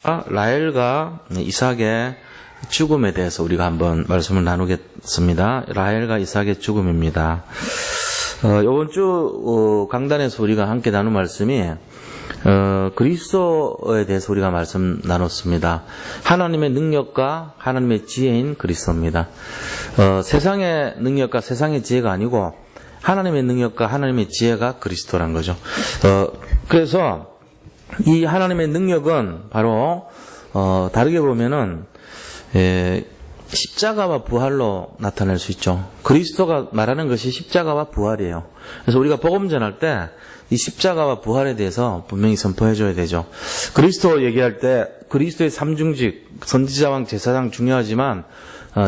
라헬과 이삭의 죽음에 대해서 우리가 한번 말씀을 나누겠습니다. 라헬과 이삭의 죽음입니다. 이번 주 강단에서 우리가 함께 나눈 말씀이 그리스도에 대해서 우리가 말씀 나눴습니다. 하나님의 능력과 하나님의 지혜인 그리스도입니다. 세상의 능력과 세상의 지혜가 아니고 하나님의 능력과 하나님의 지혜가 그리스도란 거죠. 그래서 이 하나님의 능력은 바로 다르게 보면은 십자가와 부활로 나타낼 수 있죠. 그리스도가 말하는 것이 십자가와 부활이에요. 그래서 우리가 복음 전할 때 이 십자가와 부활에 대해서 분명히 선포해줘야 되죠. 그리스도 얘기할 때 그리스도의 삼중직, 선지자왕, 제사장 중요하지만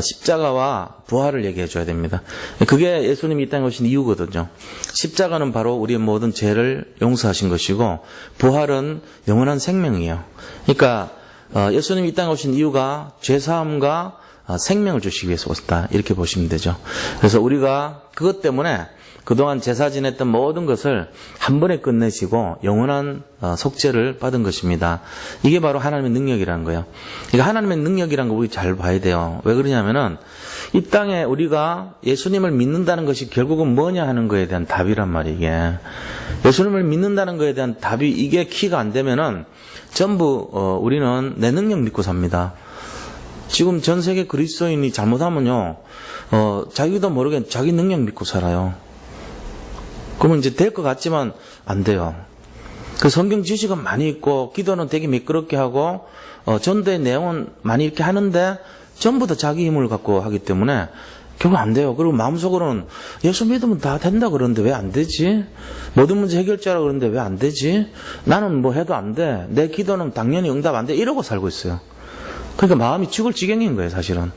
십자가와 부활을 얘기해줘야 됩니다. 그게 예수님이 이 땅에 오신 이유거든요. 십자가는 바로 우리의 모든 죄를 용서하신 것이고 부활은 영원한 생명이에요. 그러니까 예수님이 이 땅에 오신 이유가 죄사함과 생명을 주시기 위해서 오셨다, 이렇게 보시면 되죠. 그래서 우리가 그것 때문에 그동안 제사 지냈던 모든 것을 한 번에 끝내시고 영원한 속죄를 받은 것입니다. 이게 바로 하나님의 능력이라는 거예요. 그러니까 하나님의 능력이라는 거 우리 잘 봐야 돼요. 왜 그러냐면은 이 땅에 우리가 예수님을 믿는다는 것이 결국은 뭐냐 하는 거에 대한 답이란 말이에요. 이게 예수님을 믿는다는 거에 대한 답이 이게 키가 안 되면은 전부 우리는 내 능력 믿고 삽니다. 지금 전 세계 그리스도인이 잘못하면요, 자기도 모르게 자기 능력 믿고 살아요. 그러면 이제 될 것 같지만 안 돼요. 그 성경 지식은 많이 있고 기도는 되게 매끄럽게 하고 전도의 내용은 많이 이렇게 하는데 전부 다 자기 힘을 갖고 하기 때문에 결국 안 돼요. 그리고 마음속으로는 예수 믿으면 다 된다 그러는데 왜 안 되지? 모든 문제 해결자라 그러는데 왜 안 되지? 나는 뭐 해도 안 돼. 내 기도는 당연히 응답 안 돼. 이러고 살고 있어요. 그러니까 마음이 죽을 지경인 거예요, 사실은.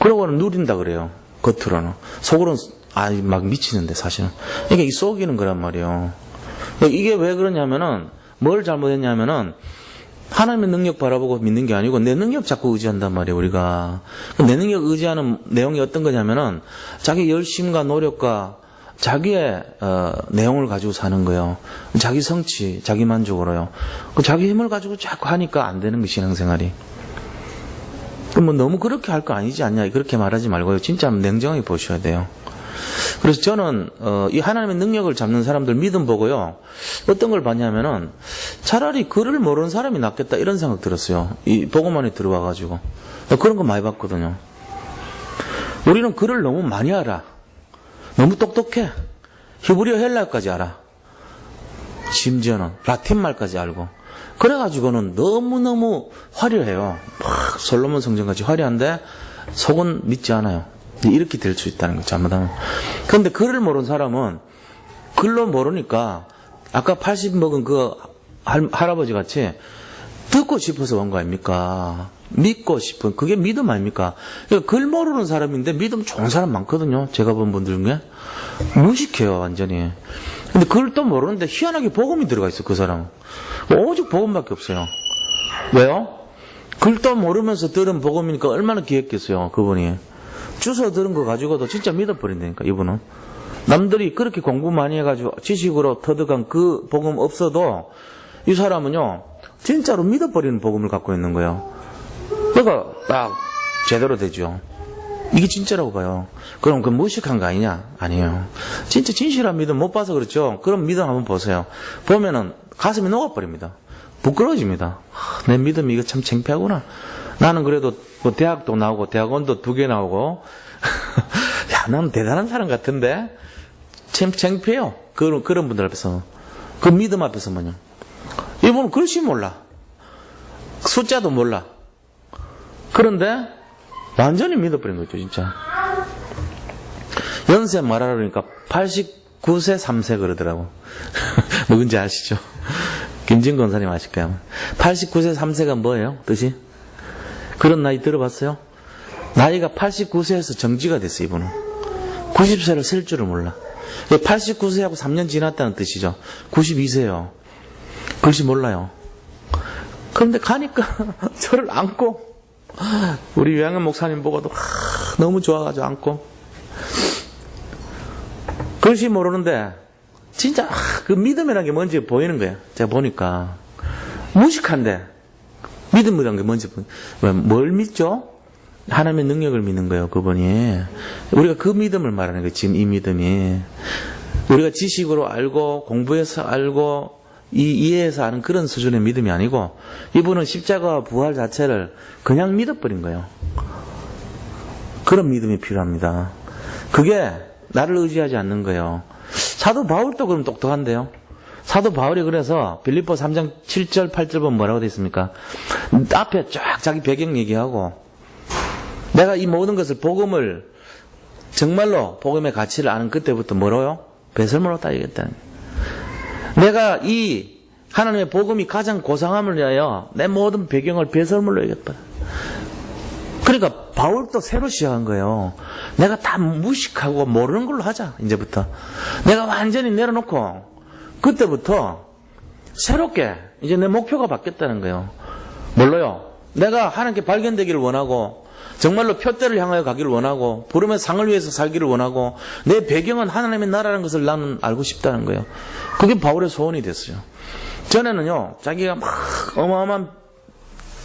그러고는 누린다 그래요, 겉으로는. 속으로는 막 미치는데 사실은. 그러니까 이 속이는 거란 말이에요. 이게 왜 그러냐면은 뭘 잘못했냐면은 하나님의 능력 바라보고 믿는 게 아니고 내 능력 자꾸 의지한단 말이에요, 우리가. 내 능력 의지하는 내용이 어떤 거냐면은 자기 열심과 노력과 자기의 내용을 가지고 사는 거예요. 자기 성취, 자기 만족으로요. 자기 힘을 가지고 자꾸 하니까 안 되는 게 신앙생활이. 그럼 뭐 너무 그렇게 할 거 아니지 않냐, 그렇게 말하지 말고요. 진짜 냉정하게 보셔야 돼요. 그래서 저는 이 하나님의 능력을 잡는 사람들 믿음 보고요, 어떤 걸 봤냐면은 차라리 글을 모르는 사람이 낫겠다, 이런 생각 들었어요. 이 복음만에 들어와가지고 그런 거 많이 봤거든요. 우리는 글을 너무 많이 알아. 너무 똑똑해. 히브리어 헬라어까지 알아. 심지어는 라틴 말까지 알고. 그래가지고는 너무너무 화려해요. 막 솔로몬 성전같이 화려한데 속은 믿지 않아요. 이렇게 될 수 있다는 거죠, 잘못하면. 그런데 글을 모르는 사람은 글로 모르니까 아까 80 먹은 그 할아버지 같이 듣고 싶어서 온 거 아닙니까? 믿고 싶은, 그게 믿음 아닙니까? 그러니까 글 모르는 사람인데 믿음 좋은 사람 많거든요. 제가 본 분들 중에. 무식해요, 완전히. 근데 글도 모르는데 희한하게 복음이 들어가 있어, 그 사람은. 오직 복음밖에 없어요. 왜요? 글도 모르면서 들은 복음이니까 얼마나 귀했겠어요, 그분이. 주워 들은 거 가지고도 진짜 믿어버린다니까, 이분은. 남들이 그렇게 공부 많이 해가지고 지식으로 터득한 그 복음 없어도 이 사람은요, 진짜로 믿어버리는 복음을 갖고 있는 거예요. 그러니까 딱 제대로 되죠. 이게 진짜라고 봐요. 그럼 그 무식한 거 아니냐? 아니에요. 진짜 진실한 믿음 못 봐서 그렇죠. 그럼 믿음 한번 보세요. 보면은 가슴이 녹아버립니다. 부끄러워집니다. 내 믿음이 이거 참 창피하구나. 나는 그래도 뭐 대학도 나오고 대학원도 2개 나오고 야, 나는 대단한 사람 같은데 참 창피해요. 그런 분들 앞에서. 그 믿음 앞에서만요. 이분은 글씨 몰라. 숫자도 몰라. 그런데 완전히 믿어버린 거죠, 진짜. 연세 말하라 그러니까 89세 3세 그러더라고. 누군지 아시죠? 김진 권사님 아실 거야. 89세 3세가 뭐예요, 뜻이? 그런 나이 들어봤어요? 나이가 89세에서 정지가 됐어요, 이분은. 90세를 셀 줄을 몰라. 89세하고 3년 지났다는 뜻이죠. 92세요. 글씨 몰라요. 그런데 가니까 저를 안고, 우리 요양원 목사님 보고도 너무 좋아가지고 안고, 글씨 모르는데 진짜 그 믿음이라는 게 뭔지 보이는 거예요. 제가 보니까 무식한데 믿음이란 게 뭔지 뭘 믿죠? 하나님의 능력을 믿는 거예요. 그분이. 우리가 그 믿음을 말하는 거예요. 지금 이 믿음이. 우리가 지식으로 알고 공부해서 알고 이해해서 아는 그런 수준의 믿음이 아니고 이분은 십자가와 부활 자체를 그냥 믿어버린 거예요. 그런 믿음이 필요합니다. 그게 나를 의지하지 않는 거예요. 사도 바울도 그럼 똑똑한데요. 사도 바울이 그래서 빌립보 3장 7절 8절 보면 뭐라고 되어 있습니까? 앞에 쫙 자기 배경 얘기하고 내가 이 모든 것을 복음을 정말로 복음의 가치를 아는 그때부터 뭐로요? 배설물로 따지겠다는 거예요. 내가 이 하나님의 복음이 가장 고상함을 위하여 내 모든 배경을 배설물로 여겼다. 그러니까 바울도 새로 시작한 거예요. 내가 다 무식하고 모르는 걸로 하자. 이제부터 내가 완전히 내려놓고 그때부터 새롭게 이제 내 목표가 바뀌었다는 거예요. 뭘로요? 내가 하나님께 발견되기를 원하고 정말로 표대를 향하여 가기를 원하고 부름의 상을 위해서 살기를 원하고 내 배경은 하나님의 나라라는 것을 나는 알고 싶다는 거예요. 그게 바울의 소원이 됐어요. 전에는요, 자기가 막 어마어마한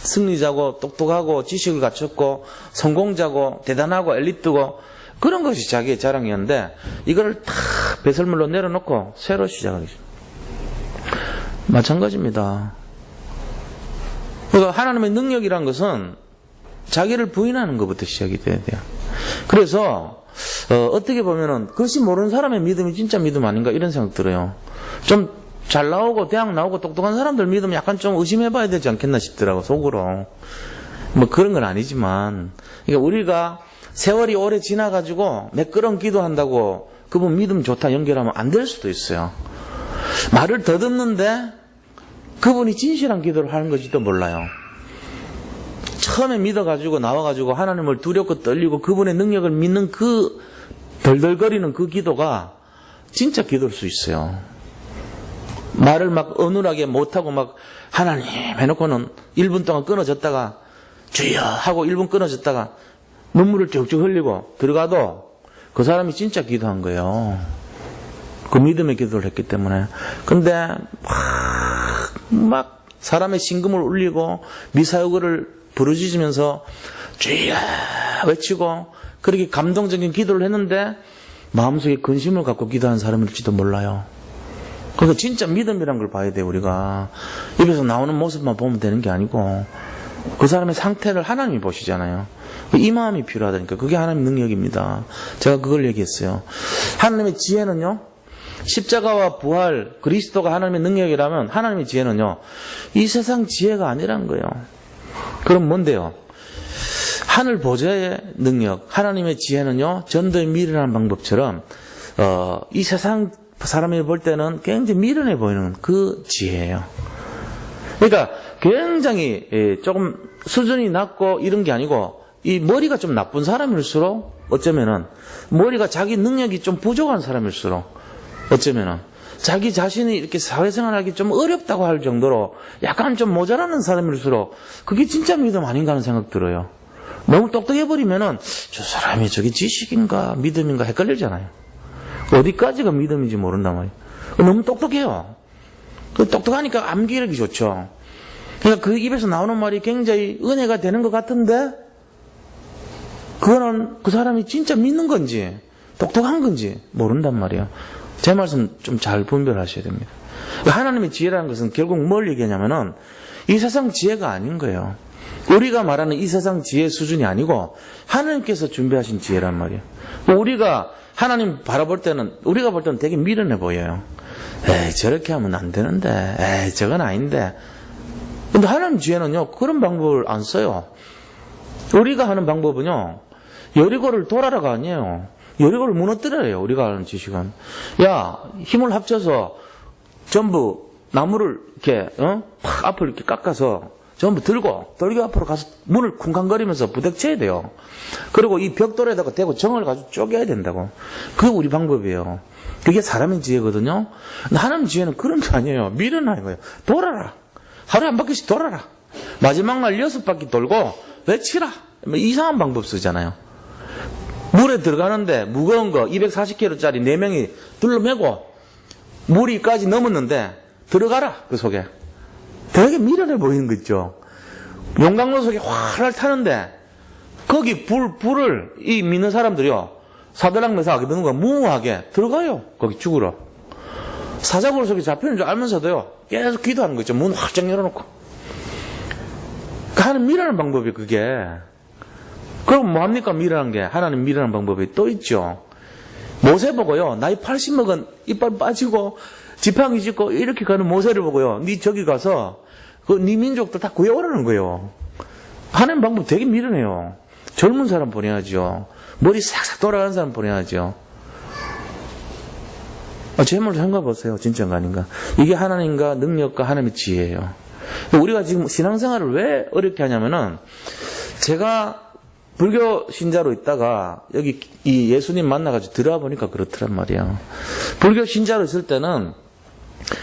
승리자고 똑똑하고 지식을 갖췄고 성공자고 대단하고 엘리트고 그런 것이 자기의 자랑이었는데 이거를 다 배설물로 내려놓고 새로 시작하겠습니다. 마찬가지입니다. 그러니까 하나님의 능력이란 것은 자기를 부인하는 것부터 시작이 돼야 돼요. 그래서 어떻게 보면은 그것이 모르는 사람의 믿음이 진짜 믿음 아닌가 이런 생각 들어요. 좀 잘 나오고 대학 나오고 똑똑한 사람들 믿음 약간 좀 의심해봐야 되지 않겠나 싶더라고 속으로. 뭐 그런 건 아니지만 그러니까 우리가 세월이 오래 지나가지고 매끄러운 기도한다고 그분 믿음 좋다 연결하면 안 될 수도 있어요. 말을 더듬는데 그분이 진실한 기도를 하는 것일지도 몰라요. 처음에 믿어가지고 나와가지고 하나님을 두렵고 떨리고 그분의 능력을 믿는 그 덜덜거리는 그 기도가 진짜 기도일 수 있어요. 말을 막 어눌하게 못하고 막 하나님 해놓고는 1분 동안 끊어졌다가 주여 하고 1분 끊어졌다가 눈물을 쭉쭉 흘리고 들어가도 그 사람이 진짜 기도한 거예요. 그 믿음의 기도를 했기 때문에. 근데 막 사람의 심금을 울리고 미사여구를 부르짖으면서 주여 외치고 그렇게 감동적인 기도를 했는데 마음속에 근심을 갖고 기도한 사람일지도 몰라요. 그러니까 진짜 믿음이란 걸 봐야 돼요. 우리가 입에서 나오는 모습만 보면 되는 게 아니고 그 사람의 상태를 하나님이 보시잖아요. 이 마음이 필요하다니까. 그게 하나님의 능력입니다. 제가 그걸 얘기했어요. 하나님의 지혜는요, 십자가와 부활, 그리스도가 하나님의 능력이라면 하나님의 지혜는요, 이 세상 지혜가 아니란 거예요. 그럼 뭔데요? 하늘 보좌의 능력, 하나님의 지혜는요, 전도에 미련한 방법처럼 이 세상 사람이 볼 때는 굉장히 미련해 보이는 그 지혜예요. 그러니까 굉장히 조금 수준이 낮고 이런 게 아니고 이 머리가 좀 나쁜 사람일수록 어쩌면은 머리가 자기 능력이 좀 부족한 사람일수록 어쩌면은 자기 자신이 이렇게 사회생활하기 좀 어렵다고 할 정도로 약간 좀 모자라는 사람일수록 그게 진짜 믿음 아닌가 하는 생각 들어요. 너무 똑똑해버리면은 저 사람이 저게 지식인가 믿음인가 헷갈리잖아요. 어디까지가 믿음인지 모른단 말이에요. 너무 똑똑해요. 똑똑하니까 암기력이 좋죠. 그러니까 그 입에서 나오는 말이 굉장히 은혜가 되는 것 같은데 그거는 그 사람이 진짜 믿는 건지 똑똑한 건지 모른단 말이에요. 제 말씀 좀 잘 분별하셔야 됩니다. 하나님의 지혜라는 것은 결국 뭘 얘기하냐면은 이 세상 지혜가 아닌 거예요. 우리가 말하는 이 세상 지혜 수준이 아니고 하나님께서 준비하신 지혜란 말이에요. 우리가 하나님 바라볼 때는 우리가 볼 때는 되게 미련해 보여요. 에이 저렇게 하면 안 되는데 에이 저건 아닌데. 근데 하나님 지혜는요 그런 방법을 안 써요. 우리가 하는 방법은요 여리고를 돌아라가 아니에요. 여리고를 무너뜨려요. 우리가 하는 지식은. 야 힘을 합쳐서 전부 나무를 이렇게 팍 앞을 이렇게 깎아서 전부 들고 돌기 앞으로 가서 문을 쿵쾅거리면서 부닥쳐야 돼요. 그리고 이 벽돌에다가 대고 정을 가지고 쪼개야 된다고. 그게 우리 방법이에요. 그게 사람의 지혜거든요. 근데 하나님 지혜는 그런 게 아니에요. 미련한 거예요. 돌아라. 하루에 한 바퀴씩 돌아라. 마지막 날 6바퀴 돌고 외치라. 뭐 이상한 방법 쓰잖아요. 물에 들어가는데 무거운 거 240kg짜리 4명이 둘러매고 물이까지 넘었는데 들어가라 그 속에. 되게 미련해 보이는 거 있죠. 용광로 속에 활활 타는데 거기 불을 이 믿는 사람들이요 사들락면서 하게 되는 거야. 무모하게 들어가요. 거기 죽으러. 사자굴 속에 잡히는 줄 알면서도요 계속 기도하는 거 있죠. 문 활짝 열어놓고. 하나님 미련한 방법이 그게. 그럼 뭐합니까? 미련한 게. 하나님 미련한 방법이 또 있죠. 모세 보고요 나이 80 먹은 이빨 빠지고 지팡이 짚고 이렇게 가는 모세를 보고요 니 저기 가서 네 민족도 다 구해오라는 거예요. 하나님 방법 되게 미련해요. 젊은 사람 보내야죠. 머리 싹싹 돌아가는 사람 보내야죠. 제 말을 생각해보세요. 진짜가 아닌가. 이게 하나님과 능력과 하나님의 지혜예요. 우리가 지금 신앙생활을 왜 어렵게 하냐면은 제가 불교 신자로 있다가 여기 이 예수님 만나가지고 들어와 보니까 그렇더란 말이에요. 불교 신자로 있을 때는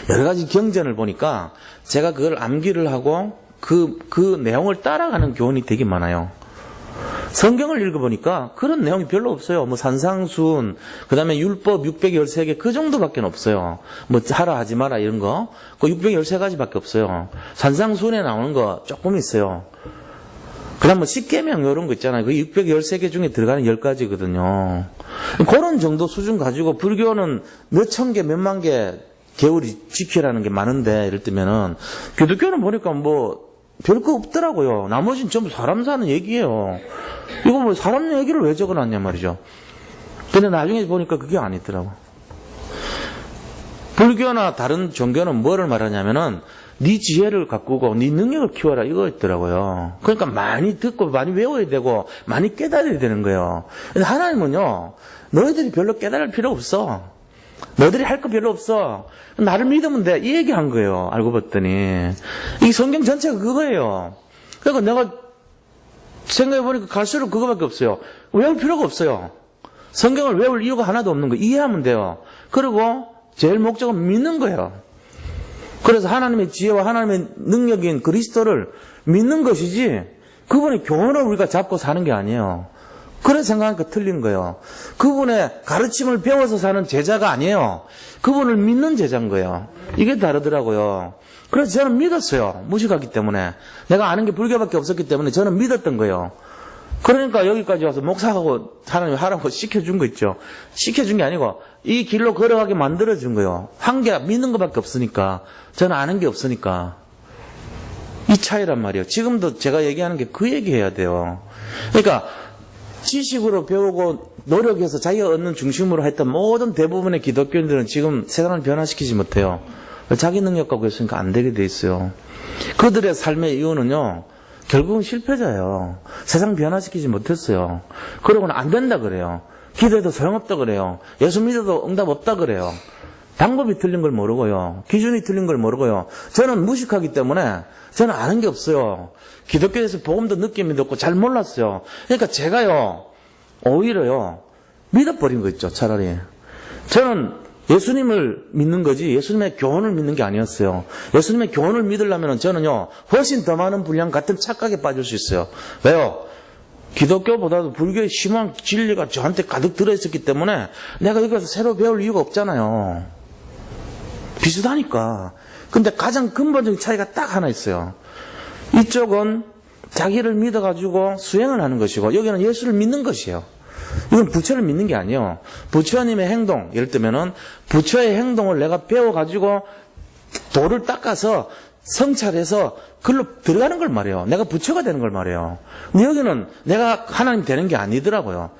여러 가지 경전을 보니까 제가 그걸 암기를 하고 그 내용을 따라가는 교훈이 되게 많아요. 성경을 읽어보니까 그런 내용이 별로 없어요. 뭐 산상순, 그 다음에 율법 613개 그 정도밖에 없어요. 뭐 하라 하지 마라 이런 거. 그 613가지밖에 없어요. 산상순에 나오는 거 조금 있어요. 그 다음 뭐 10계명 이런 거 있잖아요. 그 613개 중에 들어가는 10가지거든요. 그런 정도 수준 가지고 불교는 몇천 개, 몇만 개 개울이 지키라는 게 많은데 이럴 때면은 기독교는 보니까 뭐 별거 없더라고요. 나머지는 전부 사람 사는 얘기예요. 이거 뭐 사람 얘기를 왜 적어놨냐 말이죠. 근데 나중에 보니까 그게 아니더라고. 불교나 다른 종교는 뭐를 말하냐면은 네 지혜를 가꾸고 네 능력을 키워라 이거 있더라고요. 그러니까 많이 듣고 많이 외워야 되고 많이 깨달아야 되는 거예요. 근데 하나님은요 너희들이 별로 깨달을 필요 없어. 너희들이 할 거 별로 없어. 나를 믿으면 돼. 이 얘기한 거예요. 알고 봤더니 이 성경 전체가 그거예요. 그러니까 내가 생각해보니까 갈수록 그거밖에 없어요. 외울 필요가 없어요. 성경을 외울 이유가 하나도 없는 거 이해하면 돼요. 그리고 제일 목적은 믿는 거예요. 그래서 하나님의 지혜와 하나님의 능력인 그리스도를 믿는 것이지 그분의 교훈을 우리가 잡고 사는 게 아니에요. 그래 생각하니까 틀린 거예요. 그분의 가르침을 배워서 사는 제자가 아니에요. 그분을 믿는 제자인 거예요. 이게 다르더라고요. 그래서 저는 믿었어요. 무식하기 때문에. 내가 아는 게 불교밖에 없었기 때문에 저는 믿었던 거예요. 그러니까 여기까지 와서 목사하고 하나님 하라고 시켜준 거 있죠. 시켜준 게 아니고 이 길로 걸어가게 만들어준 거예요. 한 게 믿는 것밖에 없으니까. 저는 아는 게 없으니까. 이 차이란 말이에요. 지금도 제가 얘기하는 게 그 얘기해야 돼요. 그러니까 지식으로 배우고 노력해서 자기가 얻는 중심으로 했던 모든 대부분의 기독교인들은 지금 세상을 변화시키지 못해요. 자기 능력 갖고 있으니까 안 되게 돼 있어요. 그들의 삶의 이유는요. 결국은 실패자예요. 세상 변화시키지 못했어요. 그러고는 안 된다 그래요. 기도해도 소용없다 그래요. 예수 믿어도 응답 없다 그래요. 방법이 틀린 걸 모르고요. 기준이 틀린 걸 모르고요. 저는 무식하기 때문에 저는 아는 게 없어요. 기독교에서 복음도 느낌이 없고 잘 몰랐어요. 그러니까 제가요 오히려요 믿어버린 거 있죠. 차라리 저는 예수님을 믿는 거지 예수님의 교훈을 믿는 게 아니었어요. 예수님의 교훈을 믿으려면 저는요 훨씬 더 많은 분량 같은 착각에 빠질 수 있어요. 왜요? 기독교보다도 불교의 심한 진리가 저한테 가득 들어있었기 때문에 내가 여기서 새로 배울 이유가 없잖아요. 비슷하니까. 근데 가장 근본적인 차이가 딱 하나 있어요. 이쪽은 자기를 믿어가지고 수행을 하는 것이고 여기는 예수를 믿는 것이에요. 이건 부처를 믿는 게 아니에요. 부처님의 행동, 예를 들면은 부처의 행동을 내가 배워가지고 돌을 닦아서 성찰해서 글로 들어가는 걸 말이에요. 내가 부처가 되는 걸 말이에요. 근데 여기는 내가 하나님 되는 게 아니더라고요.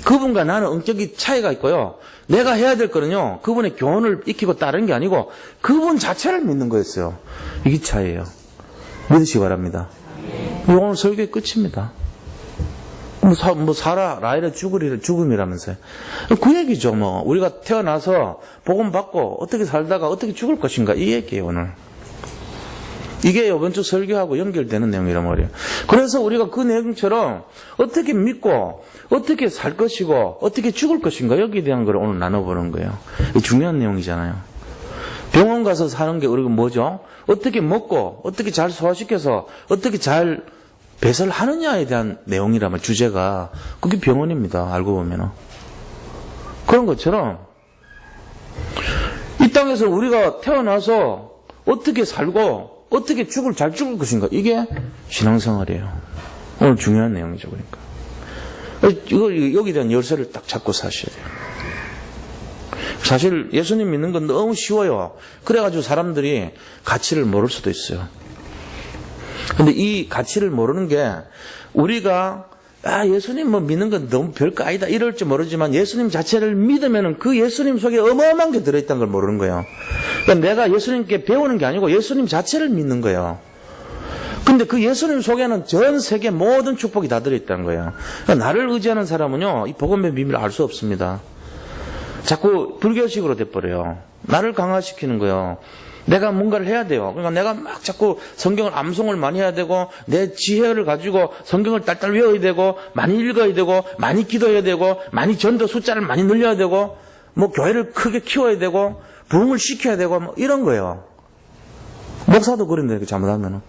그분과 나는 성격이 차이가 있고요. 내가 해야 될 거는요. 그분의 교훈을 익히고 따르는 게 아니고 그분 자체를 믿는 거였어요. 이게 차이예요. 믿으시기 바랍니다. 오늘 설교의 끝입니다. 뭐 살아 라이라 죽음이라면서요. 그 얘기죠. 뭐 우리가 태어나서 복음 받고 어떻게 살다가 어떻게 죽을 것인가 이 얘기예요. 오늘. 이게 이번 주 설교하고 연결되는 내용이란 말이에요. 그래서 우리가 그 내용처럼 어떻게 믿고 어떻게 살 것이고 어떻게 죽을 것인가 여기에 대한 걸 오늘 나눠보는 거예요. 중요한 내용이잖아요. 병원 가서 사는 게 우리가 뭐죠? 어떻게 먹고 어떻게 잘 소화시켜서 어떻게 잘 배설하느냐에 대한 내용이라면 주제가 그게 병원입니다. 알고 보면은. 그런 것처럼 이 땅에서 우리가 태어나서 어떻게 살고 어떻게 잘 죽을 것인가. 이게 신앙생활이에요. 오늘 중요한 내용이죠. 그러니까. 여기에 대한 열쇠를 딱 잡고 사셔야 돼요. 사실 예수님 믿는 건 너무 쉬워요. 그래가지고 사람들이 가치를 모를 수도 있어요. 근데 이 가치를 모르는 게 우리가 예수님 믿는 건 너무 별거 아니다 이럴지 모르지만 예수님 자체를 믿으면은 그 예수님 속에 어마어마한 게 들어있다는 걸 모르는 거예요. 그러니까 내가 예수님께 배우는 게 아니고 예수님 자체를 믿는 거예요. 근데 그 예수님 속에는 전 세계 모든 축복이 다 들어있다는 거예요. 그러니까 나를 의지하는 사람은요, 이 복음의 비밀을 알 수 없습니다. 자꾸 불교식으로 돼버려요. 나를 강화시키는 거예요. 내가 뭔가를 해야 돼요. 그러니까 내가 막 자꾸 성경을 암송을 많이 해야 되고 내 지혜를 가지고 성경을 딸딸 외워야 되고 많이 읽어야 되고 많이 기도해야 되고 많이 전도 숫자를 많이 늘려야 되고 교회를 크게 키워야 되고 부흥을 시켜야 되고 이런 거예요. 목사도 그런데 잘못하면은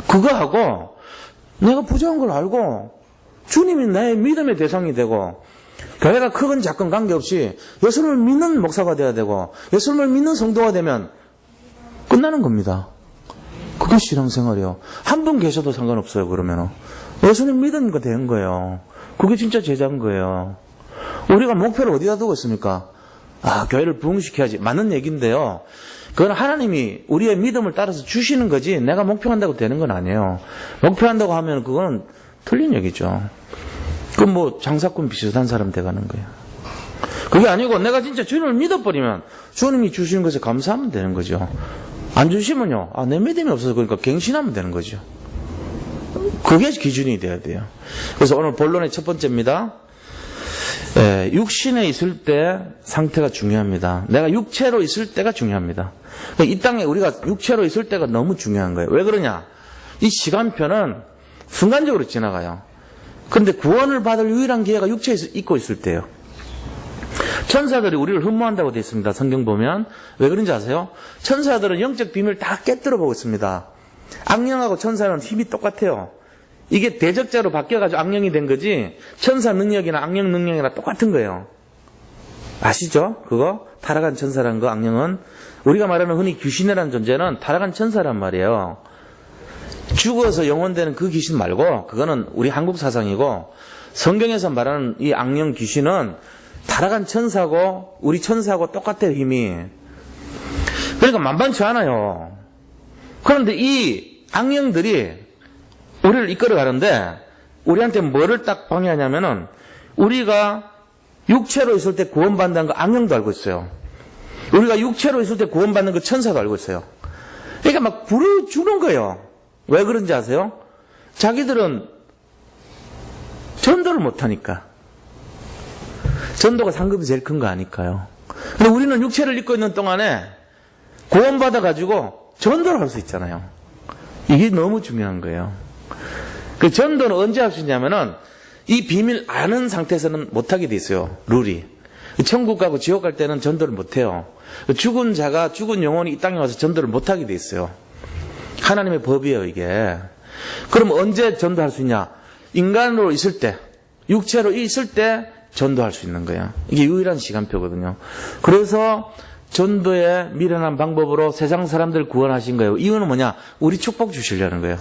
그거 하고 내가 부족한 걸 알고 주님이 나의 믿음의 대상이 되고 교회가 크건 작건 관계없이 예수님을 믿는 목사가 돼야 되고 예수님을 믿는 성도가 되면 끝나는 겁니다. 그게 신앙생활이에요. 한 분 계셔도 상관없어요. 그러면은 예수님 믿은 거 된 거예요. 그게 진짜 제자인 거예요. 우리가 목표를 어디다 두고 있습니까? 교회를 부흥시켜야지. 맞는 얘기인데요. 그건 하나님이 우리의 믿음을 따라서 주시는 거지 내가 목표한다고 되는 건 아니에요. 목표한다고 하면 그건 틀린 얘기죠. 그건 장사꾼 비슷한 사람 돼가는 거예요. 그게 아니고 내가 진짜 주님을 믿어버리면 주님이 주시는 것에 감사하면 되는 거죠. 안 주시면요, 내 믿음이 없어서 그러니까 갱신하면 되는 거죠. 그게 기준이 돼야 돼요. 그래서 오늘 본론의 첫 번째입니다. 육신에 있을 때 상태가 중요합니다. 내가 육체로 있을 때가 중요합니다. 이 땅에 우리가 육체로 있을 때가 너무 중요한 거예요. 왜 그러냐? 이 시간표는 순간적으로 지나가요. 그런데 구원을 받을 유일한 기회가 육체에 있고 있을 때예요. 천사들이 우리를 흠모한다고 되어 있습니다. 성경 보면. 왜 그런지 아세요? 천사들은 영적 비밀을 다 깨뜨려 보고 있습니다. 악령하고 천사는 힘이 똑같아요. 이게 대적자로 바뀌어가지고 악령이 된 거지 천사 능력이나 악령 능력이나 똑같은 거예요. 아시죠? 그거? 타락한 천사라는 거, 악령은. 우리가 말하는 흔히 귀신이라는 존재는 타락한 천사란 말이에요. 죽어서 영혼되는 그 귀신 말고 그거는 우리 한국 사상이고 성경에서 말하는 이 악령 귀신은 타락한 천사고 우리 천사하고 똑같아요. 힘이. 그러니까 만만치 않아요. 그런데 이 악령들이 우리를 이끌어가는데 우리한테 뭐를 딱 방해하냐면은 우리가 육체로 있을 때 구원받는다는 거 악령도 알고 있어요. 우리가 육체로 있을 때 구원받는 거 천사도 알고 있어요. 그러니까 막 부르주는 거예요. 왜 그런지 아세요? 자기들은 전도를 못하니까. 전도가 상급이 제일 큰 거 아닐까요? 근데 우리는 육체를 입고 있는 동안에 구원받아가지고 전도를 할 수 있잖아요. 이게 너무 중요한 거예요. 그 전도는 언제 할 수 있냐면은 이 비밀 아는 상태에서는 못하게 돼 있어요. 룰이. 천국 가고 지옥 갈 때는 전도를 못해요. 죽은 자가, 죽은 영혼이 이 땅에 와서 전도를 못하게 돼 있어요. 하나님의 법이에요, 이게. 그럼 언제 전도할 수 있냐? 인간으로 있을 때, 육체로 있을 때 전도할 수 있는 거예요. 이게 유일한 시간표거든요. 그래서 전도의 미련한 방법으로 세상 사람들 구원하신 거예요. 이유는 뭐냐? 우리 축복 주시려는 거예요.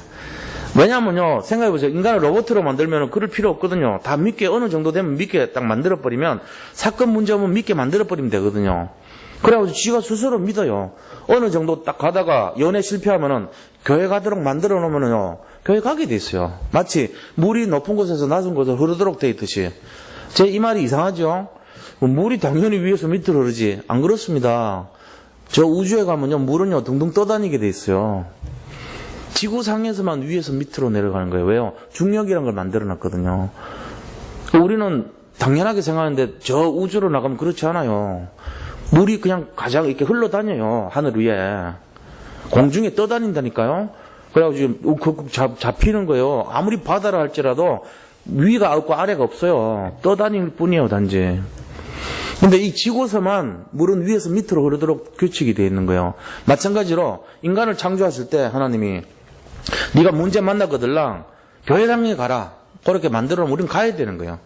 왜냐면요, 생각해보세요. 인간을 로봇으로 만들면 그럴 필요 없거든요. 다 믿게, 어느 정도 되면 믿게 딱 만들어버리면, 사건 문제 오면 믿게 만들어버리면 되거든요. 그래가지고 지가 스스로 믿어요. 어느 정도 딱 가다가 연애 실패하면은 교회 가도록 만들어 놓으면요, 교회 가게 돼 있어요. 마치 물이 높은 곳에서 낮은 곳으로 흐르도록 돼 있듯이. 제 이 말이 이상하죠? 물이 당연히 위에서 밑으로 흐르지. 안 그렇습니다. 저 우주에 가면요, 물은요, 둥둥 떠다니게 돼 있어요. 지구상에서만 위에서 밑으로 내려가는 거예요. 왜요? 중력이라는 걸 만들어 놨거든요. 우리는 당연하게 생각하는데 저 우주로 나가면 그렇지 않아요. 물이 그냥 가장 이렇게 흘러다녀요. 하늘 위에. 공중에 떠다닌다니까요. 그래가지고 укук 잡히는 거예요. 아무리 바다라 할지라도 위가 없고 아래가 없어요. 떠다닐 뿐이에요, 단지. 근데 이 지구에서만 물은 위에서 밑으로 흐르도록 규칙이 되어 있는 거예요. 마찬가지로 인간을 창조하실 때 하나님이 네가 문제 만나거들랑 교회당에 가라. 그렇게 만들어 놓으면 우리는 가야 되는 거예요.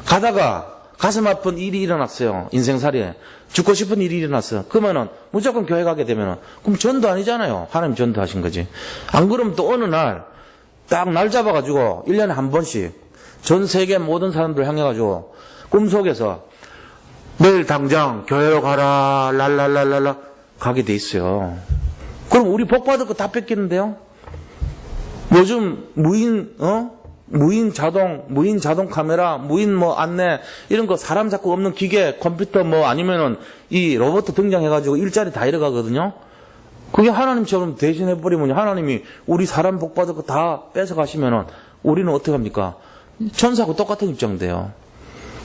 가다가 가슴 아픈 일이 일어났어요. 인생살이에. 죽고 싶은 일이 일어났어요. 그러면은 무조건 교회 가게 되면은 그럼 전도 아니잖아요. 하나님 전도하신 거지. 안 그러면 또 어느 날 딱 날 잡아가지고 1년에 한 번씩 전 세계 모든 사람들 향해가지고 꿈속에서 내일 당장 교회로 가라 랄랄랄랄라 가게 돼 있어요. 그럼 우리 복 받을 거 다 뺏기는데요. 요즘 무인 자동 카메라, 무인 뭐 안내, 이런 거 사람 자꾸 없는 기계, 컴퓨터 뭐 아니면은 이 로봇 등장해가지고 일자리 다 잃어가거든요. 그게 하나님처럼 대신해버리면 하나님이 우리 사람 복 받을 거 다 뺏어가시면은 우리는 어떻게 합니까? 천사하고 똑같은 입장인데요.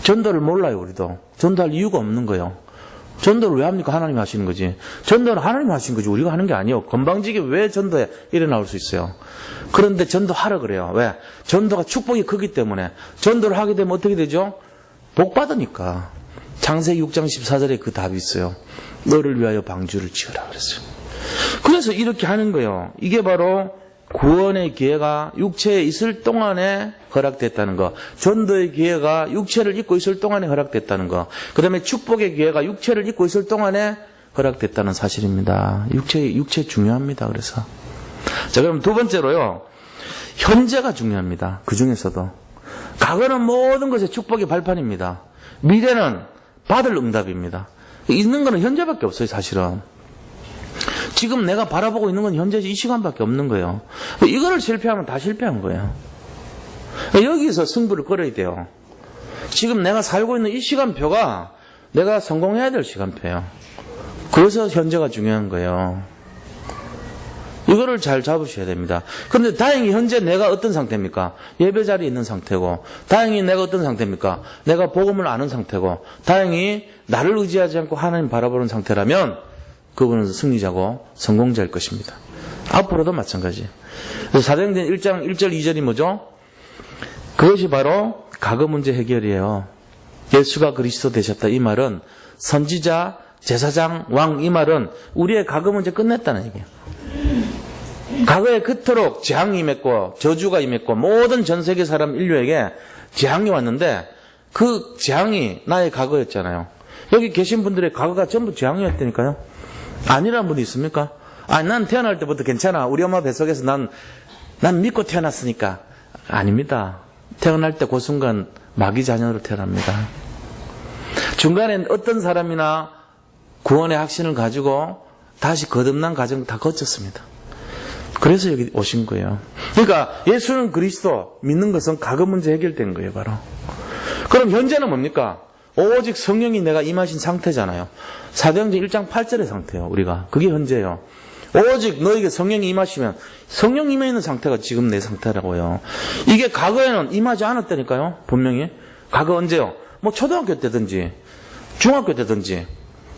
전도를 몰라요, 우리도. 전도할 이유가 없는 거예요. 전도를 왜 합니까? 하나님이 하시는 거지. 전도는 하나님이 하시는 거지. 우리가 하는 게 아니에요. 건방지게 왜 전도에 일어나올 수 있어요? 그런데 전도하라 그래요. 왜? 전도가 축복이 크기 때문에. 전도를 하게 되면 어떻게 되죠? 복 받으니까. 창세기 6장 14절에 그 답이 있어요. 너를 위하여 방주를 지으라 그랬어요. 그래서 이렇게 하는 거예요. 이게 바로 구원의 기회가 육체에 있을 동안에 허락됐다는 거. 전도의 기회가 육체를 입고 있을 동안에 허락됐다는 거. 그 다음에 축복의 기회가 육체를 입고 있을 동안에 허락됐다는 사실입니다. 육체 중요합니다. 그래서. 자, 그럼 두 번째로요. 현재가 중요합니다. 그 중에서도. 과거는 모든 것의 축복의 발판입니다. 미래는 받을 응답입니다. 있는 거는 현재밖에 없어요, 사실은. 지금 내가 바라보고 있는 건 현재 이 시간밖에 없는 거예요. 이거를 실패하면 다 실패한 거예요. 여기서 승부를 걸어야 돼요. 지금 내가 살고 있는 이 시간표가 내가 성공해야 될 시간표예요. 그래서 현재가 중요한 거예요. 이거를 잘 잡으셔야 됩니다. 그런데 다행히 현재 내가 어떤 상태입니까? 예배 자리에 있는 상태고, 다행히 내가 어떤 상태입니까? 내가 복음을 아는 상태고, 다행히 나를 의지하지 않고 하나님 바라보는 상태라면 그분은 승리자고 성공자일 것입니다. 앞으로도 마찬가지. 사도행전 1장 1절 2절이 뭐죠? 그것이 바로 과거 문제 해결이에요. 예수가 그리스도 되셨다. 이 말은 선지자, 제사장, 왕 이 말은 우리의 과거 문제 끝냈다는 얘기예요. 과거에 그토록 재앙이 임했고 저주가 임했고 모든 전 세계 사람 인류에게 재앙이 왔는데 그 재앙이 나의 과거였잖아요. 여기 계신 분들의 과거가 전부 재앙이었다니까요. 아니라는 분이 있습니까? 난 태어날 때부터 괜찮아. 우리 엄마 뱃속에서 난 믿고 태어났으니까. 아닙니다. 태어날 때 그 순간 마귀 자녀로 태어납니다. 중간에 어떤 사람이나 구원의 확신을 가지고 다시 거듭난 과정 다 거쳤습니다. 그래서 여기 오신 거예요. 그러니까 예수는 그리스도 믿는 것은 과거 문제 해결된 거예요, 바로. 그럼 현재는 뭡니까? 오직 성령이 내가 임하신 상태잖아요. 사도행전 1장 8절의 상태예요, 우리가. 그게 현재예요. 오직 너에게 성령이 임하시면 성령 임해 있는 상태가 지금 내 상태라고요. 이게 과거에는 임하지 않았다니까요, 분명히. 과거 언제요? 뭐 초등학교 때든지 중학교 때든지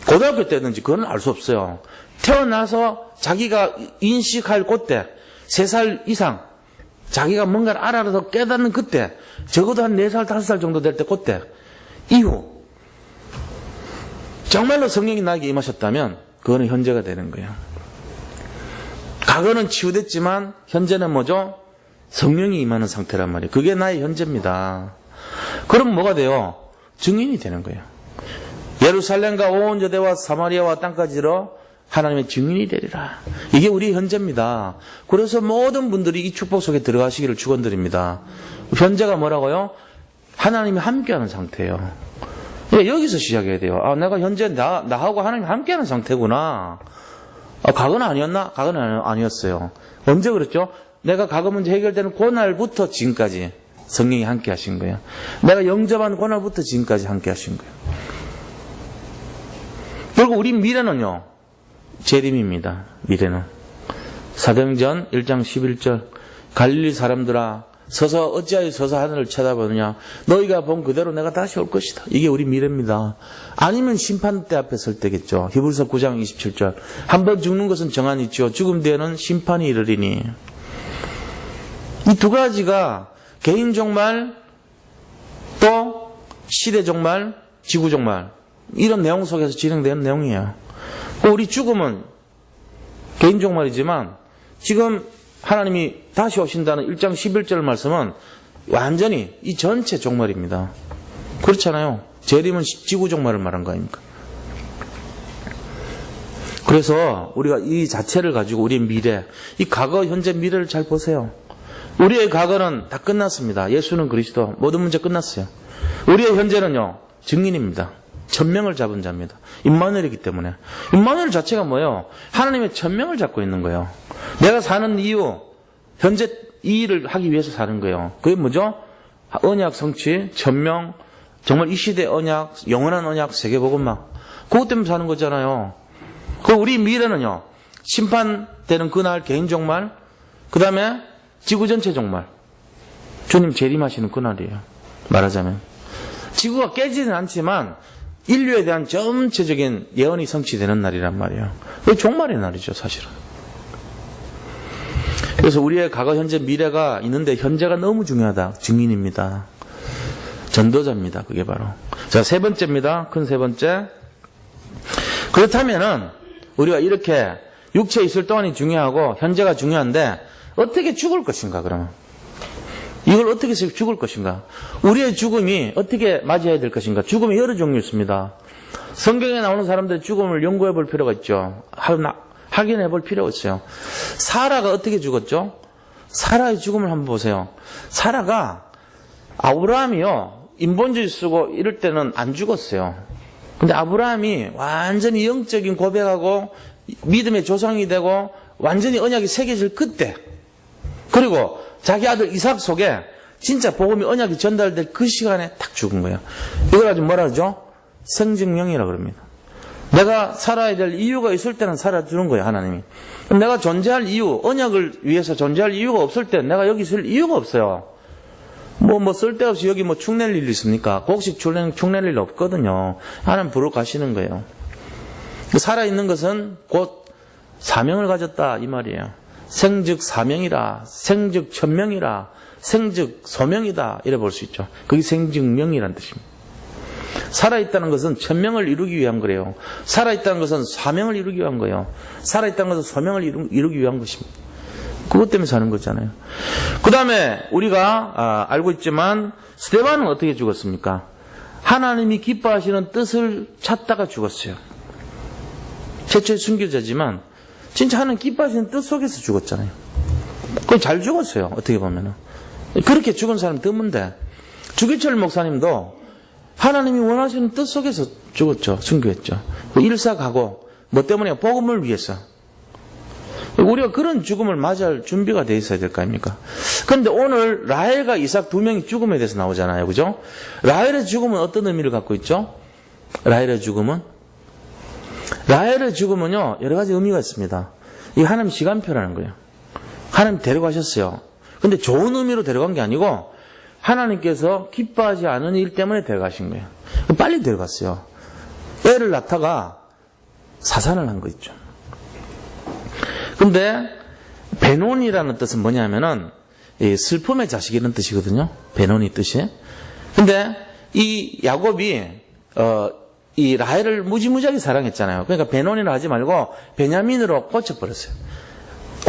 고등학교 때든지 그건 알 수 없어요. 태어나서 자기가 인식할 그때 3살 이상 자기가 뭔가를 알아서 깨닫는 그때 적어도 한 4살 5살 정도 될 때 그때 이후 정말로 성령이 나에게 임하셨다면 그거는 현재가 되는 거예요. 과거는 치유됐지만 현재는 뭐죠? 성령이 임하는 상태란 말이에요. 그게 나의 현재입니다. 그럼 뭐가 돼요? 증인이 되는 거예요. 예루살렘과 온 유대와 사마리아와 땅까지 이르러 하나님의 증인이 되리라. 이게 우리 현재입니다. 그래서 모든 분들이 이 축복 속에 들어가시기를 축원드립니다. 현재가 뭐라고요? 하나님이 함께하는 상태예요. 여기서 시작해야 돼요. 내가 현재 나하고 하나님이 함께하는 상태구나. 과거는 아니었나? 과거는 아니었어요. 언제 그랬죠? 내가 과거 문제 해결되는 그날부터 지금까지 성령이 함께 하신 거예요. 내가 영접한 그날부터 지금까지 함께 하신 거예요. 그리고 우리 미래는요, 재림입니다. 미래는. 사도행전 1장 11절 갈릴리 사람들아 서서 어찌하여 서서 하늘을 쳐다보느냐. 너희가 본 그대로 내가 다시 올 것이다. 이게 우리 미래입니다. 아니면 심판대 앞에 설 때겠죠. 히브리서 9장 27절 한번 죽는 것은 정한이 있죠. 죽음 뒤에는 심판이 이르리니. 이 두 가지가 개인 종말 또 시대 종말 지구 종말 이런 내용 속에서 진행되는 내용이에요. 우리 죽음은 개인 종말이지만 지금 하나님이 다시 오신다는 1장 11절 말씀은 완전히 이 전체 종말입니다. 그렇잖아요. 재림은 지구 종말을 말한 거 아닙니까? 그래서 우리가 이 자체를 가지고 우리의 미래, 이 과거, 현재, 미래를 잘 보세요. 우리의 과거는 다 끝났습니다. 예수는 그리스도, 모든 문제 끝났어요. 우리의 현재는요, 증인입니다. 천명을 잡은 자입니다. 임마누엘이기 때문에. 임마누엘 자체가 뭐예요? 하나님의 천명을 잡고 있는 거예요. 내가 사는 이유, 현재 이 일을 하기 위해서 사는 거예요. 그게 뭐죠? 언약 성취, 천명, 정말 이 시대 언약, 영원한 언약, 세계복음화. 그것 때문에 사는 거잖아요. 그 우리 미래는요, 심판되는 그날 개인 종말, 그 다음에 지구 전체 종말. 주님 재림하시는 그날이에요. 말하자면. 지구가 깨지는 않지만 인류에 대한 전체적인 예언이 성취되는 날이란 말이에요. 그게 종말의 날이죠, 사실은. 그래서 우리의 과거, 현재, 미래가 있는데 현재가 너무 중요하다. 증인입니다. 전도자입니다. 그게 바로. 자, 세 번째입니다. 큰 세 번째. 그렇다면은 우리가 이렇게 육체에 있을 동안이 중요하고 현재가 중요한데 어떻게 죽을 것인가 그러면? 이걸 어떻게 해서 죽을 것인가? 우리의 죽음이 어떻게 맞이해야 될 것인가? 죽음이 여러 종류 있습니다. 성경에 나오는 사람들의 죽음을 연구해 볼 필요가 있죠. 확인해 볼 필요가 있어요. 사라가 어떻게 죽었죠? 사라의 죽음을 한번 보세요. 사라가 아브라함이요, 인본주의 쓰고 이럴 때는 안 죽었어요. 근데 아브라함이 완전히 영적인 고백하고 믿음의 조상이 되고 완전히 언약이 새겨질 그때, 그리고 자기 아들 이삭 속에 진짜 복음이 언약이 전달될 그 시간에 딱 죽은 거예요. 이걸 가지고 뭐라 그러죠? 생증명이라 그럽니다. 내가 살아야 될 이유가 있을 때는 살아주는 거예요, 하나님이. 내가 존재할 이유, 언약을 위해서 존재할 이유가 없을 때 내가 여기 있을 이유가 없어요. 뭐 쓸데없이 여기 축낼 일 있습니까? 곡식 축낼 일 없거든요. 하나님 부르러 가시는 거예요. 살아있는 것은 곧 사명을 가졌다 이 말이에요. 생즉 사명이라, 생즉 천명이라, 생즉 소명이다 이래 볼 수 있죠. 그게 생즉명이라는 뜻입니다. 살아있다는 것은 천명을 이루기 위한 거래요. 살아있다는 것은 사명을 이루기 위한 거예요. 살아있다는 것은 소명을 이루기 위한 것입니다. 그것 때문에 사는 거잖아요. 그 다음에 우리가 알고 있지만 스데반은 어떻게 죽었습니까? 하나님이 기뻐하시는 뜻을 찾다가 죽었어요. 최초의 순교자지만 진짜 하나님 기뻐하시는 뜻 속에서 죽었잖아요. 그건 잘 죽었어요. 어떻게 보면은. 그렇게 죽은 사람 드문데 주기철 목사님도 하나님이 원하시는 뜻 속에서 죽었죠. 순교했죠. 일사가고 뭐 때문에 복음을 위해서. 우리가 그런 죽음을 맞이할 준비가 돼 있어야 될 거 아닙니까? 그런데 오늘 라헬과 이삭 두 명이 죽음에 대해서 나오잖아요. 그죠? 라헬의 죽음은 어떤 의미를 갖고 있죠? 라헬의 죽음은 여러 가지 의미가 있습니다. 이게 하나님 시간표라는 거예요. 하나님 데려가셨어요. 근데 좋은 의미로 데려간 게 아니고 하나님께서 기뻐하지 않은 일 때문에 데려가신 거예요. 빨리 데려갔어요. 애를 낳다가 사산을 한 거 있죠. 근데 베논이라는 뜻은 뭐냐면은 슬픔의 자식이라는 뜻이거든요. 베논이 뜻이. 근데 이 야곱이 이 라헬을 무지무지하게 사랑했잖아요. 그러니까 베논이라 하지 말고 베냐민으로 꽂혀버렸어요.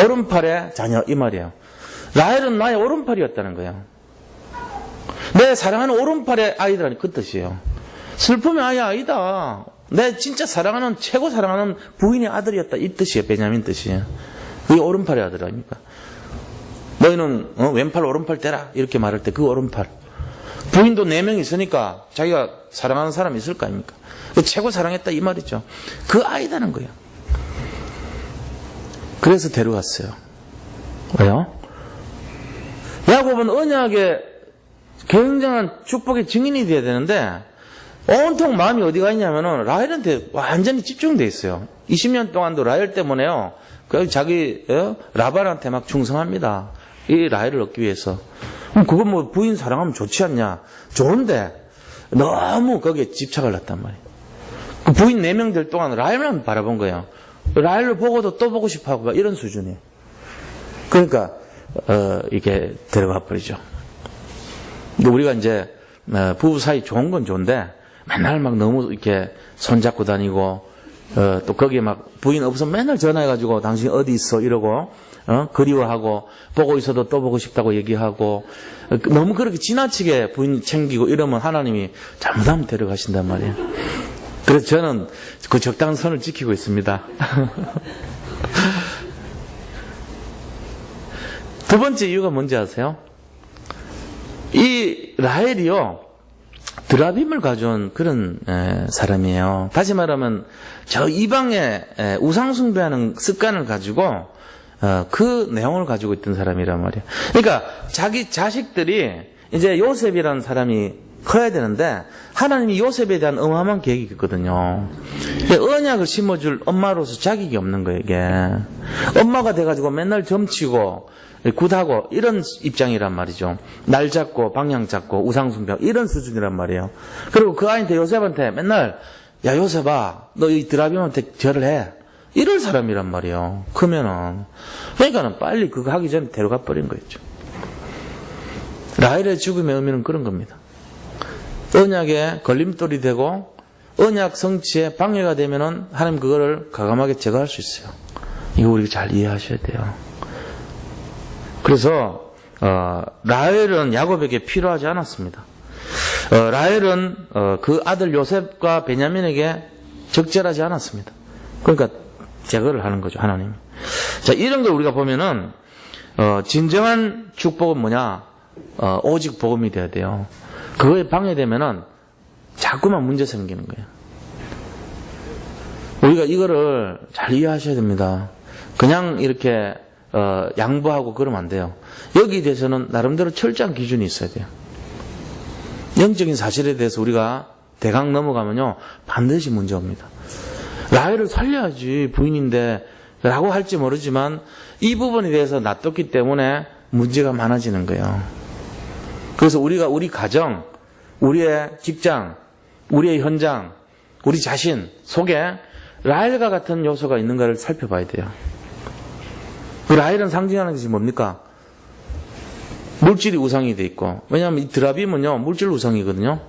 오른팔의 자녀 이 말이에요. 라헬은 나의 오른팔이었다는 거예요. 내 사랑하는 오른팔의 아이들은 그 뜻이에요. 슬픔의 아이 아니다. 내 진짜 사랑하는 최고 사랑하는 부인의 아들이었다 이 뜻이에요. 베냐민 뜻이에요. 그게 오른팔의 아들 아닙니까? 너희는 왼팔 오른팔 떼라 이렇게 말할 때 그 오른팔. 부인도 4명 있으니까 자기가 사랑하는 사람이 있을 거 아닙니까? 최고 사랑했다 이 말이죠. 그 아이다는 거예요. 그래서 데려갔어요. 왜요? 야곱은 언약의 굉장한 축복의 증인이 돼야 되는데 온통 마음이 어디가 있냐면은 라헬한테 완전히 집중돼 있어요. 20년 동안도 라헬 때문에요. 자기 라반한테 막 충성합니다. 이 라헬을 얻기 위해서. 그건 뭐 부인 사랑하면 좋지 않냐? 좋은데 너무 거기에 집착을 했단 말이에요. 그 부인 4명 될 동안 라헬만 바라본 거예요. 라헬을 보고도 또 보고 싶어하고 이런 수준이에요. 그러니까 이게 들어가 버리죠. 우리가 이제 부부 사이 좋은 건 좋은데 맨날 막 너무 이렇게 손잡고 다니고 또 거기에 막 부인 없으면 맨날 전화해가지고 당신 어디 있어 이러고 그리워하고 보고 있어도 또 보고 싶다고 얘기하고 너무 그렇게 지나치게 부인 챙기고 이러면 하나님이 잘못하면 데려가신단 말이에요. 그래서 저는 그 적당한 선을 지키고 있습니다. 두 번째 이유가 뭔지 아세요? 이 라헬이요 드라빔을 가져온 그런 사람이에요. 다시 말하면 저 이방의 우상 숭배하는 습관을 가지고 그 내용을 가지고 있던 사람이란 말이에요. 그러니까 자기 자식들이 이제 요셉이라는 사람이 커야 되는데 하나님이 요셉에 대한 어마어마한 계획이 있거든요. 언약을 심어줄 엄마로서 자격이 없는 거예요. 이게 엄마가 돼가지고 맨날 점치고 굿하고 이런 입장이란 말이죠. 날 잡고 방향 잡고 우상 숭배 이런 수준이란 말이에요. 그리고 그 아이한테 요셉한테 맨날 야 요셉아 너 이 드라빔한테 절을 해 이럴 사람이란 말이에요. 크면은 그러니까는 빨리 그거 하기 전에 데려가 버린 거였죠. 라헬의 죽음의 의미는 그런 겁니다. 언약에 걸림돌이 되고 언약 성취에 방해가 되면은 하나님 그거를 과감하게 제거할 수 있어요. 이거 우리가 잘 이해하셔야 돼요. 그래서 라헬은 야곱에게 필요하지 않았습니다. 라헬은 그 아들 요셉과 베냐민에게 적절하지 않았습니다. 그러니까 제거를 하는 거죠, 하나님. 자, 이런 걸 우리가 보면은 진정한 축복은 뭐냐? 오직 복음이 돼야 돼요. 그거에 방해되면은 자꾸만 문제 생기는 거예요. 우리가 이거를 잘 이해하셔야 됩니다. 그냥 이렇게 양보하고 그러면 안 돼요. 여기에 대해서는 나름대로 철저한 기준이 있어야 돼요. 영적인 사실에 대해서 우리가 대강 넘어가면요 반드시 문제 옵니다. 라헬을 살려야지 부인인데 라고 할지 모르지만 이 부분에 대해서 놔뒀기 때문에 문제가 많아지는 거예요. 그래서 우리가 우리 가정, 우리의 직장, 우리의 현장, 우리 자신 속에 라헬과 같은 요소가 있는가를 살펴봐야 돼요. 그 라헬은 상징하는 것이 뭡니까? 물질이 우상이 돼 있고, 왜냐하면 이 드라빔은요 물질 우상이거든요.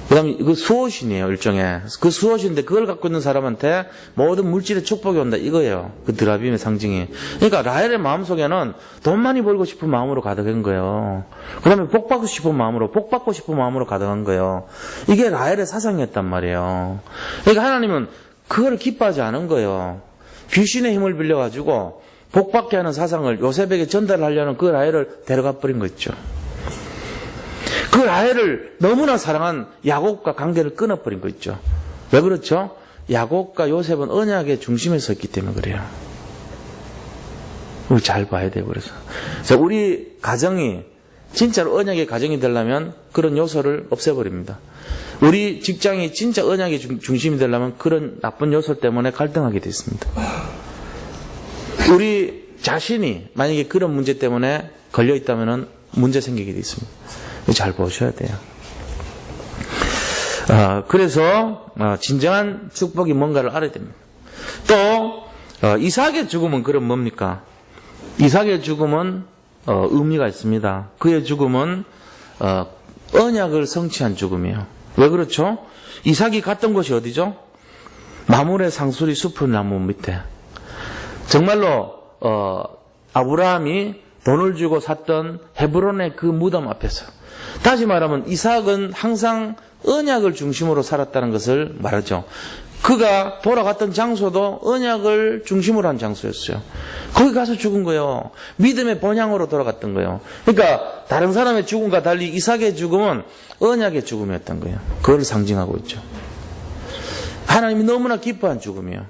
그 다음에 그 수호신이에요, 일종의. 그 수호신인데 그걸 갖고 있는 사람한테 모든 물질의 축복이 온다, 이거예요. 그 드라빔의 상징이. 그러니까 라헬의 마음속에는 돈 많이 벌고 싶은 마음으로 가득한 거예요. 그 다음에 복 받고 싶은 마음으로, 복 받고 싶은 마음으로 가득한 거예요. 이게 라헬의 사상이었단 말이에요. 그러니까 하나님은 그걸 기뻐하지 않은 거예요. 귀신의 힘을 빌려가지고 복받게 하는 사상을 요셉에게 전달하려는 그 라헬을 데려가 버린 거 있죠. 그 라헬을 너무나 사랑한 야곱과 관계를 끊어버린 거 있죠. 왜 그렇죠? 야곱과 요셉은 언약의 중심에 섰기 때문에 그래요. 우리 잘 봐야 돼요. 그래서 우리 가정이 진짜로 언약의 가정이 되려면 그런 요소를 없애버립니다. 우리 직장이 진짜 언약의 중심이 되려면 그런 나쁜 요소 때문에 갈등하게 돼 있습니다. 우리 자신이 만약에 그런 문제 때문에 걸려 있다면 문제 생기게 돼 있습니다. 잘 보셔야 돼요. 그래서 진정한 축복이 뭔가를 알아야 됩니다. 또 이삭의 죽음은 그럼 뭡니까? 이삭의 죽음은 의미가 있습니다. 그의 죽음은 언약을 성취한 죽음이에요. 왜 그렇죠? 이삭이 갔던 곳이 어디죠? 마물의 상수리 숲의 나무 밑에. 정말로 아브라함이 돈을 주고 샀던 헤브론의 그 무덤 앞에서. 다시 말하면 이삭은 항상 언약을 중심으로 살았다는 것을 말하죠. 그가 돌아갔던 장소도 언약을 중심으로 한 장소였어요. 거기 가서 죽은 거예요. 믿음의 본향으로 돌아갔던 거예요. 그러니까 다른 사람의 죽음과 달리 이삭의 죽음은 언약의 죽음이었던 거예요. 그걸 상징하고 있죠. 하나님이 너무나 기뻐한 죽음이에요.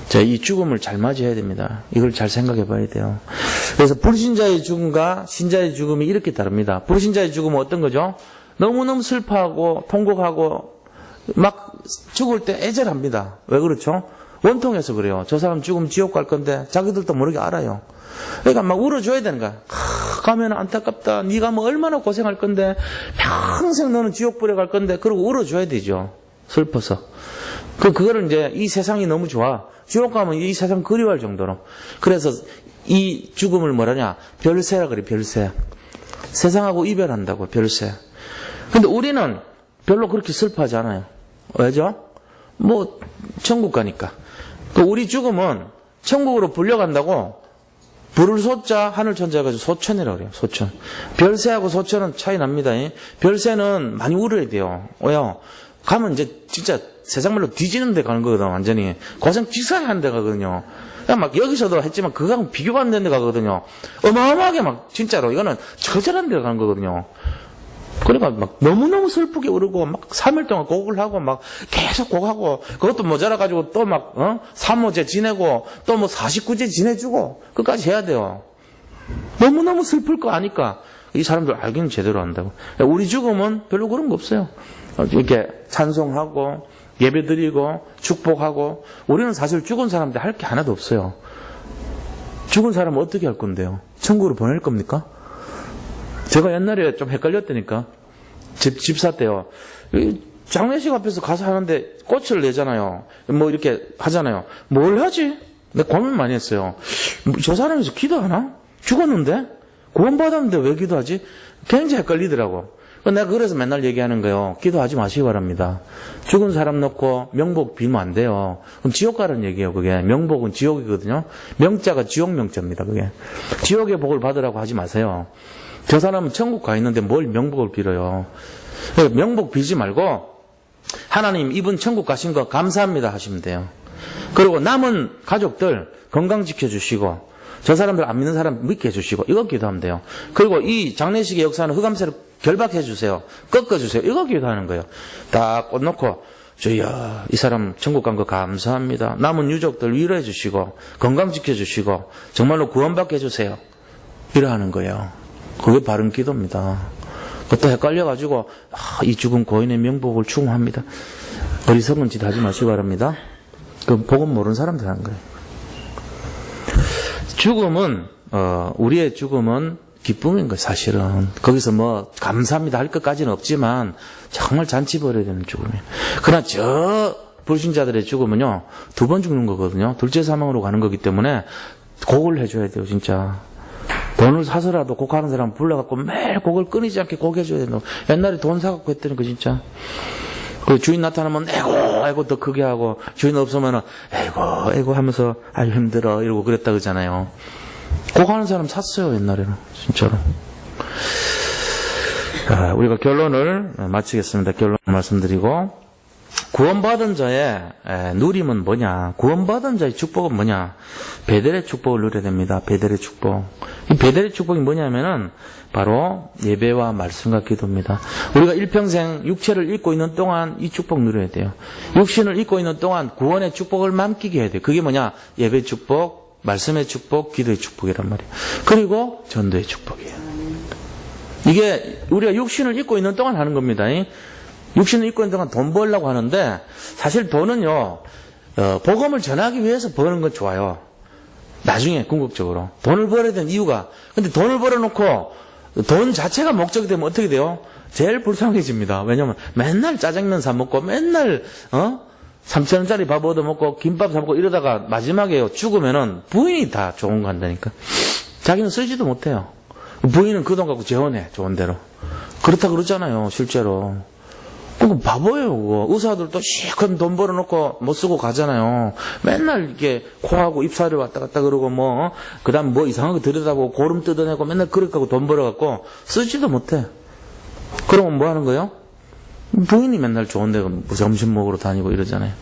자, 이 죽음을 잘 맞이해야 됩니다. 이걸 잘 생각해 봐야 돼요. 그래서 불신자의 죽음과 신자의 죽음이 이렇게 다릅니다. 불신자의 죽음은 어떤 거죠? 너무너무 슬퍼하고 통곡하고 막 죽을 때 애절합니다. 왜 그렇죠? 원통해서 그래요. 저 사람 죽으면 지옥 갈 건데 자기들도 모르게 알아요. 그러니까 막 울어줘야 되는 거야. 가면 안타깝다. 네가 뭐 얼마나 고생할 건데 평생 너는 지옥 불에 갈 건데 그러고 울어줘야 되죠. 슬퍼서. 그거를 이제 이 세상이 너무 좋아. 지옥 가면 이 세상 그리워할 정도로. 그래서 이 죽음을 뭐라냐? 별세라 그래, 별세. 세상하고 이별한다고, 별세. 근데 우리는 별로 그렇게 슬퍼하지 않아요. 왜죠? 뭐 천국 가니까. 우리 죽으면 천국으로 불려간다고 불을 소자 하늘 천자 해가지고 소천이라고 그래요. 소천. 별새하고 소천은 차이 납니다. 별새는 많이 울어야 돼요. 왜요? 가면 이제 진짜 세상말로 뒤지는 데 가는 거거든. 완전히 고생 지사리 하는 데 가거든요. 그냥 막 여기서도 했지만 그거하고 비교가 안 되는 데 가거든요. 어마어마하게 막 진짜로 이거는 처절한 데 가는 거거든요. 그러니까 막 너무너무 슬프게 울고 막 3일 동안 곡을 하고 막 계속 곡하고 그것도 모자라가지고 또 막 3호제 지내고 또 뭐 49제 지내주고 끝까지 해야 돼요. 너무너무 슬플 거 아니까 이 사람들 알기는 제대로 한다고. 우리 죽으면 별로 그런 거 없어요. 이렇게 찬송하고 예배드리고 축복하고 우리는 사실 죽은 사람들 할 게 하나도 없어요. 죽은 사람은 어떻게 할 건데요? 천국으로 보낼 겁니까? 제가 옛날에 좀 헷갈렸다니까. 집사 때요. 장례식 앞에서 가서 하는데 꽃을 내잖아요. 뭐 이렇게 하잖아요. 뭘 하지? 내가 고민 많이 했어요. 저 사람이 기도하나? 죽었는데? 구원받았는데 왜 기도하지? 굉장히 헷갈리더라고. 내가 그래서 맨날 얘기하는 거예요. 기도하지 마시기 바랍니다. 죽은 사람 놓고 명복 빌면 안 돼요. 그럼 지옥 가라는 얘기예요. 그게 명복은 지옥이거든요. 명자가 지옥 명자입니다. 그게 지옥의 복을 받으라고 하지 마세요. 저 사람은 천국 가 있는데 뭘 명복을 빌어요. 명복 빌지 말고 하나님 이분 천국 가신 거 감사합니다 하시면 돼요. 그리고 남은 가족들 건강 지켜주시고 저 사람들 안 믿는 사람 믿게 해주시고 이거 기도하면 돼요. 그리고 이 장례식의 역사는 흑암새로 결박해 주세요. 꺾어주세요. 이거 기도하는 거예요. 딱 꽃 놓고 주여 이 사람 천국 간 거 감사합니다. 남은 유족들 위로해 주시고 건강 지켜주시고 정말로 구원받게 해주세요. 이러하는 거예요. 그게 바른 기도입니다. 그것도 헷갈려가지고 이 죽은 고인의 명복을 추구합니다. 어리석은 짓 하지 마시기 바랍니다. 그 복음 모르는 사람들 하는 거예요. 죽음은 우리의 죽음은 기쁨인 거예요. 사실은 거기서 뭐 감사합니다 할 것까지는 없지만 정말 잔치 벌여야 되는 죽음이에요. 그러나 저 불신자들의 죽음은요 2번 죽는 거거든요. 둘째 사망으로 가는 거기 때문에 곡을 해줘야 돼요. 진짜 돈을 사서라도 곡하는 사람 불러갖고 매일 곡을 끊이지 않게 곡 해줘야 된다고. 옛날에 돈 사갖고 했더니 그 진짜 그 주인 나타나면 에고 더 크게 하고 주인 없으면은 에고 하면서 아유 힘들어 이러고 그랬다 그러잖아요. 곡하는 사람 샀어요 옛날에는 진짜로. 우리가 결론을 마치겠습니다. 결론 말씀드리고 구원받은 자의 누림은 뭐냐? 구원받은 자의 축복은 뭐냐? 베델의 축복을 누려야 됩니다. 베델의 축복. 이 베델의 축복이 뭐냐면은 바로 예배와 말씀과 기도입니다. 우리가 일평생 육체를 입고 있는 동안 이 축복 누려야 돼요. 육신을 입고 있는 동안 구원의 축복을 만끽해야 돼요. 그게 뭐냐? 예배의 축복, 말씀의 축복, 기도의 축복이란 말이에요. 그리고 전도의 축복이에요. 이게 우리가 육신을 입고 있는 동안 하는 겁니다. 육신을 입고 있는 동안 돈 벌려고 하는데 사실 돈은요 복음을 전하기 위해서 버는 건 좋아요. 나중에 궁극적으로 돈을 벌어야 되는 이유가 근데 돈을 벌어놓고 돈 자체가 목적이 되면 어떻게 돼요? 제일 불쌍해집니다. 왜냐면 맨날 짜장면 사 먹고 맨날 3,000원짜리 밥 얻어먹고 김밥 사 먹고 이러다가 마지막에 죽으면은 부인이 다 좋은 거 한다니까. 자기는 쓰지도 못해요. 부인은 그 돈 갖고 재혼해 좋은 대로. 그렇다 그러잖아요 실제로. 그거 바보예요, 그거. 의사들도 시큰 돈 벌어놓고 못 쓰고 가잖아요. 맨날 이렇게 코하고 입살이 왔다 갔다 그러고 그 다음 뭐 이상한 거 들여다보고 고름 뜯어내고 맨날 그렇게 하고 돈 벌어갖고 쓰지도 못해. 그러면 뭐 하는 거예요? 부인이 맨날 좋은 데 점심 먹으러 다니고 이러잖아요.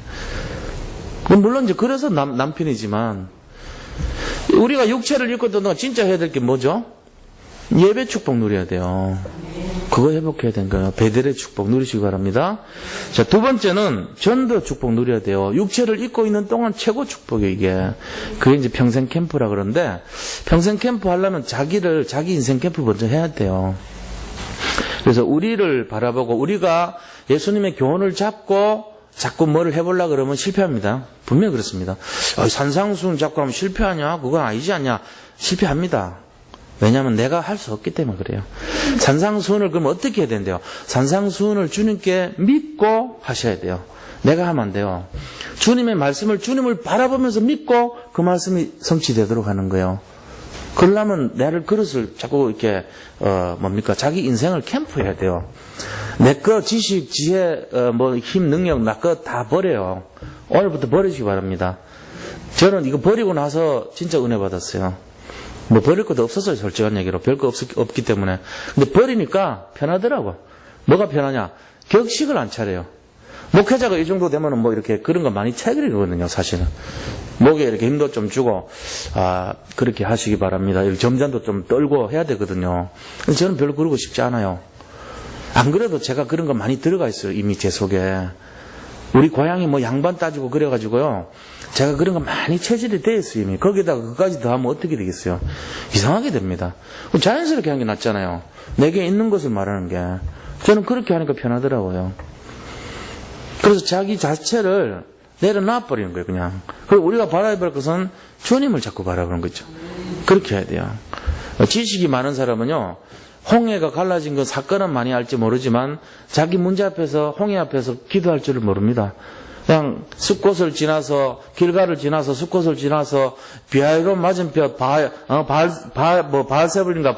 물론 이제 그래서 남편이지만 우리가 육체를 입고 있던 동안 진짜 해야 될 게 뭐죠? 예배 축복 누려야 돼요. 그거 회복해야 되는 거예요. 베델의 축복 누리시기 바랍니다. 자, 두 번째는 전도 축복 누려야 돼요. 육체를 입고 있는 동안 최고 축복이에요, 이게. 그게 이제 평생 캠프라 그러는데, 평생 캠프 하려면 자기 인생 캠프 먼저 해야 돼요. 그래서 우리를 바라보고, 우리가 예수님의 교훈을 잡고, 자꾸 뭐를 해보려고 그러면 실패합니다. 분명히 그렇습니다. 산상수훈 자꾸 하면 실패하냐? 그건 아니지 않냐? 실패합니다. 왜냐하면 내가 할 수 없기 때문에 그래요. 산상수훈을 그럼 어떻게 해야 된대요? 산상수훈을 주님께 믿고 하셔야 돼요. 내가 하면 안 돼요. 주님의 말씀을 주님을 바라보면서 믿고 그 말씀이 성취되도록 하는 거예요. 그러려면 나를 그릇을 자꾸 이렇게 자기 인생을 캠프해야 돼요. 내 거 지식, 지혜, 힘, 능력, 나 거 다 버려요. 오늘부터 버리시기 바랍니다. 저는 이거 버리고 나서 진짜 은혜 받았어요. 뭐 버릴 것도 없었어요, 솔직한 얘기로. 별 거 없기 때문에. 근데 버리니까 편하더라고. 뭐가 편하냐? 격식을 안 차려요. 목회자가 이 정도 되면은 뭐 이렇게 그런 거 많이 차리거든요, 사실은. 목에 이렇게 힘도 좀 주고, 그렇게 하시기 바랍니다. 이렇게 점잔도 좀 떨고 해야 되거든요. 근데 저는 별로 그러고 싶지 않아요. 안 그래도 제가 그런 거 많이 들어가 있어요, 이미 제 속에. 우리 고향이 뭐 양반 따지고 그래가지고요. 제가 그런 거 많이 체질이 돼 있어요, 이미. 거기다가 그까지 더 하면 어떻게 되겠어요? 이상하게 됩니다. 자연스럽게 하는 게 낫잖아요. 내게 있는 것을 말하는 게. 저는 그렇게 하니까 편하더라고요. 그래서 자기 자체를 내려놔버리는 거예요, 그냥. 그리고 우리가 바라야 할 것은 주님을 자꾸 바라보는 거죠. 그렇게 해야 돼요. 지식이 많은 사람은요, 홍해가 갈라진 건 사건은 많이 알지 모르지만 자기 문제 앞에서, 홍해 앞에서 기도할 줄을 모릅니다. 그냥 숲곳을 지나서, 길가를 지나서, 숲곳을 지나서, 비하이로 맞은편, 바알세불인가,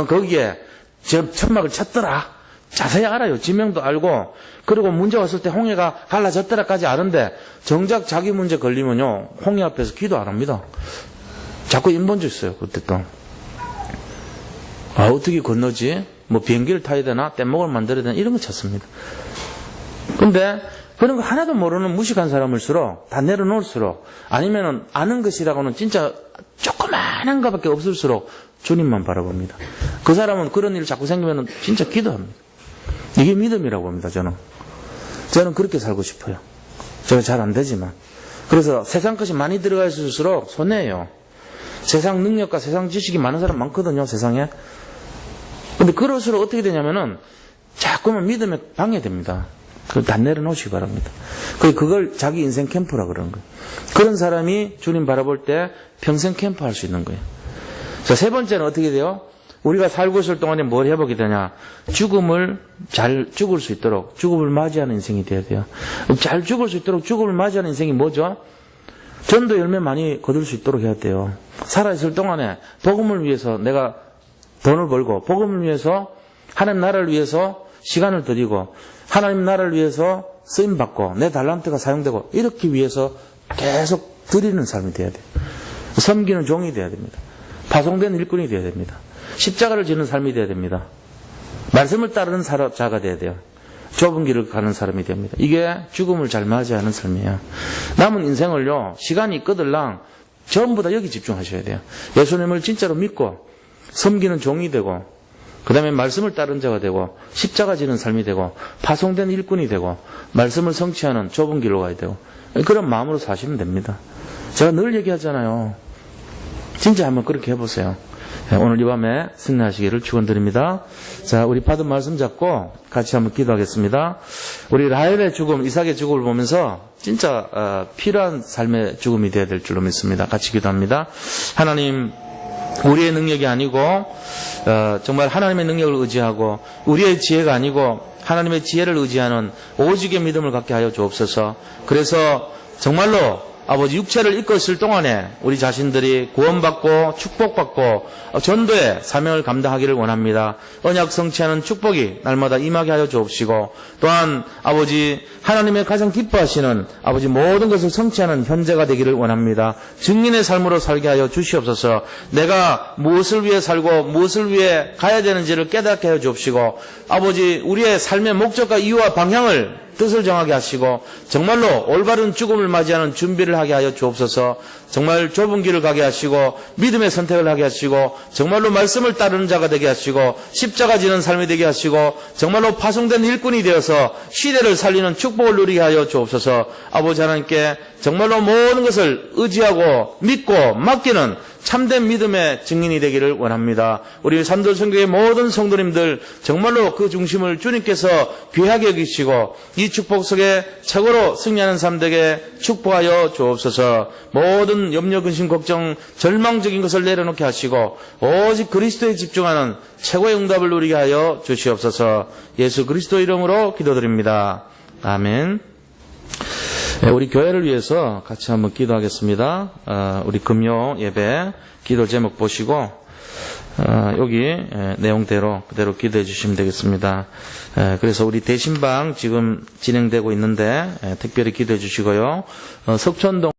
거기에 천막을 쳤더라. 자세히 알아요. 지명도 알고. 그리고 문제 왔을 때 홍해가 갈라졌더라까지 아는데, 정작 자기 문제 걸리면요, 홍해 앞에서 기도 안 합니다. 자꾸 인본주 있어요, 그때 또. 어떻게 건너지? 뭐 비행기를 타야 되나? 뗏목을 만들어야 되나? 이런 거 찾습니다. 근데, 그런 거 하나도 모르는 무식한 사람일수록, 다 내려놓을수록, 아니면은 아는 것이라고는 진짜 조그마한 것밖에 없을수록 주님만 바라봅니다. 그 사람은 그런 일이 자꾸 생기면은 진짜 기도합니다. 이게 믿음이라고 봅니다, 저는. 저는 그렇게 살고 싶어요. 제가 잘 안 되지만. 그래서 세상 것이 많이 들어가 있을수록 손해예요. 세상 능력과 세상 지식이 많은 사람 많거든요, 세상에. 근데 그럴수록 어떻게 되냐면은 자꾸만 믿음에 방해됩니다. 그걸 다 내려놓으시기 바랍니다. 그걸 자기 인생 캠프라 그러는 거예요. 그런 사람이 주님 바라볼 때 평생 캠프 할 수 있는 거예요. 자, 세 번째는 어떻게 돼요? 우리가 살고 있을 동안에 뭘 해보게 되냐? 죽음을 잘 죽을 수 있도록, 죽음을 맞이하는 인생이 돼야 돼요. 잘 죽을 수 있도록 죽음을 맞이하는 인생이 뭐죠? 전도 열매 많이 거둘 수 있도록 해야 돼요. 살아있을 동안에 복음을 위해서 내가 돈을 벌고, 복음을 위해서 하나님 나라를 위해서 시간을 드리고, 하나님 나라를 위해서 쓰임받고, 내 달란트가 사용되고, 이렇게 위해서 계속 드리는 삶이 돼야 돼요. 섬기는 종이 돼야 됩니다. 파송된 일꾼이 돼야 됩니다. 십자가를 지는 삶이 돼야 됩니다. 말씀을 따르는 자가 돼야 돼요. 좁은 길을 가는 사람이 됩니다. 이게 죽음을 잘 맞이하는 삶이에요. 남은 인생을요, 시간이 있거들랑 전부 다 여기 집중하셔야 돼요. 예수님을 진짜로 믿고 섬기는 종이 되고, 그 다음에 말씀을 따른 자가 되고, 십자가 지는 삶이 되고, 파송된 일꾼이 되고, 말씀을 성취하는 좁은 길로 가야 되고, 그런 마음으로 사시면 됩니다. 제가 늘 얘기하잖아요. 진짜 한번 그렇게 해보세요. 오늘 이 밤에 승리하시기를 축원드립니다. 자, 우리 받은 말씀 잡고 같이 한번 기도하겠습니다. 우리 라헬의 죽음, 이삭의 죽음을 보면서 진짜 필요한 삶의 죽음이 되어야 될 줄로 믿습니다. 같이 기도합니다. 하나님, 우리의 능력이 아니고 정말 하나님의 능력을 의지하고, 우리의 지혜가 아니고 하나님의 지혜를 의지하는 오직의 믿음을 갖게 하여 주옵소서. 그래서 정말로 아버지, 육체를 입고 있을 동안에 우리 자신들이 구원받고 축복받고 전도의 사명을 감당하기를 원합니다. 언약 성취하는 축복이 날마다 임하게 하여 주옵시고, 또한 아버지, 하나님의 가장 기뻐하시는 아버지 모든 것을 성취하는 현재가 되기를 원합니다. 증인의 삶으로 살게 하여 주시옵소서. 내가 무엇을 위해 살고 무엇을 위해 가야 되는지를 깨닫게 하여 주옵시고, 아버지, 우리의 삶의 목적과 이유와 방향을, 뜻을 정하게 하시고, 정말로 올바른 죽음을 맞이하는 준비를 하게 하여 주옵소서. 정말 좁은 길을 가게 하시고, 믿음의 선택을 하게 하시고, 정말로 말씀을 따르는 자가 되게 하시고, 십자가 지는 삶이 되게 하시고, 정말로 파송된 일꾼이 되어서 시대를 살리는 축복을 누리게 하여 주옵소서. 아버지 하나님께 정말로 모든 것을 의지하고 믿고 맡기는 참된 믿음의 증인이 되기를 원합니다. 우리 산돌선교의 모든 성도님들 정말로 그 중심을 주님께서 귀하게 여기시고, 이 축복 속에 최고로 승리하는 삶 되게 축복하여 주옵소서. 모든 염려, 근심, 걱정, 절망적인 것을 내려놓게 하시고 오직 그리스도에 집중하는 최고의 응답을 누리게 하여 주시옵소서. 예수 그리스도 이름으로 기도드립니다. 아멘. 우리 교회를 위해서 같이 한번 기도하겠습니다. 우리 금요 예배 기도 제목 보시고 여기 내용대로 그대로 기도해 주시면 되겠습니다. 그래서 우리 대신방 지금 진행되고 있는데 특별히 기도해 주시고요. 석촌동